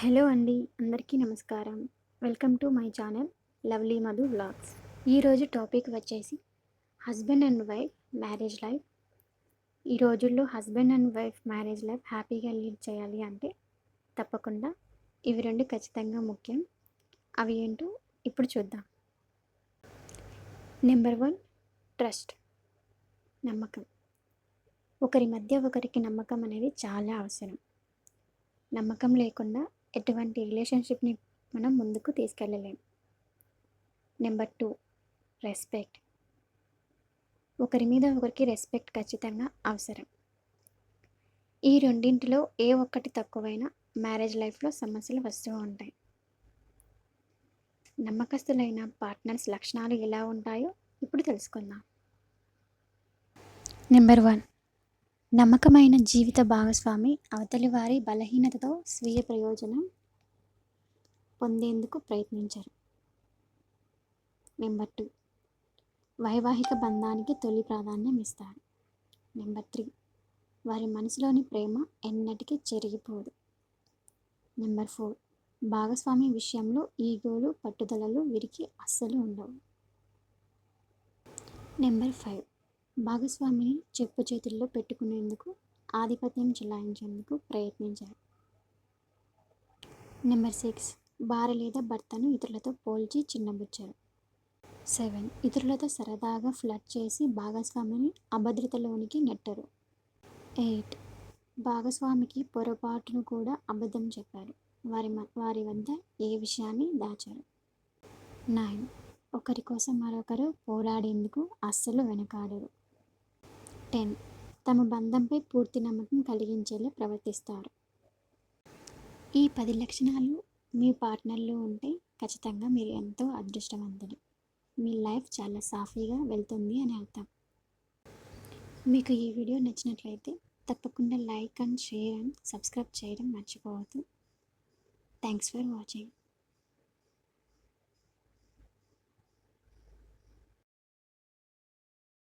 Hello అండి, అందరికీ నమస్కారం. Welcome to my channel lovely Madhu vlogs. ఈరోజు టాపిక్ వచ్చేసి husband and wife marriage life. ఈ రోజుల్లో husband and wife marriage life హ్యాపీగా లీడ్ చేయాలి అంటే తప్పకుండా ఇవి రెండు ఖచ్చితంగా ముఖ్యం. అవి ఏంటో ఇప్పుడు చూద్దాం. నెంబర్ 1, ట్రస్ట్, నమ్మకం. ఒకరి మధ్య ఒకరికి నమ్మకం అనేది చాలా అవసరం. నమ్మకం లేకుండా ఎటువంటి రిలేషన్షిప్ని మనం ముందుకు తీసుకెళ్ళలేం. Number 2, respect. ఒకరి మీద ఒకరికి రెస్పెక్ట్ ఖచ్చితంగా అవసరం. ఈ రెండింటిలో ఏ ఒక్కటి తక్కువైనా మ్యారేజ్ లైఫ్లో సమస్యలు వస్తూ ఉంటాయి. నమ్మకస్తులైన పార్ట్నర్స్ లక్షణాలు ఎలా ఉంటాయో ఇప్పుడు తెలుసుకుందాం. నెంబర్ 1, నమ్మకమైన జీవిత భాగస్వామి అవతలి వారి బలహీనతతో స్వీయ ప్రయోజనం పొందేందుకు ప్రయత్నించరు. నెంబర్ 2, వైవాహిక బంధానికి తొలి ప్రాధాన్యం ఇస్తారు. నెంబర్ 3, వారి మనసులోని ప్రేమ ఎన్నటికీ చెరిగిపోదు. నెంబర్ 4, భాగస్వామి విషయంలో ఈగోలు పట్టుదలలు వీరికి అస్సలు ఉండవు. నెంబర్ 5, భాగస్వామిని చెప్పు చేతుల్లో పెట్టుకునేందుకు ఆధిపత్యం చెలాయించేందుకు ప్రయత్నించారు. నెంబర్ 6, భార్య లేదా భర్తను ఇతరులతో పోల్చి చిన్నబుచ్చారు. 7, ఇతరులతో సరదాగా ఫ్లర్ట్ చేసి భాగస్వామిని అభద్రతలోనికి నెట్టరు. 8, భాగస్వామికి పొరపాటును కూడా అబద్ధం చెప్పారు. వారి వద్ద ఏ విషయాన్ని దాచారు. 9, ఒకరి కోసం మరొకరు పోరాడేందుకు అస్సలు వెనకాడరు. 10, తమ బంధంపై పూర్తి నమ్మకం కలిగించేలా ప్రవర్తిస్తారు. ఈ 10 లక్షణాలు మీ పార్ట్నర్లో ఉంటే ఖచ్చితంగా మీరు ఎంతో అదృష్టవంతులు. మీ లైఫ్ చాలా సాఫీగా వెళ్తుంది అని అర్థం. మీకు ఈ వీడియో నచ్చినట్లయితే తప్పకుండా like and share and subscribe చేయడం మర్చిపోవద్దు. Thanks for watching.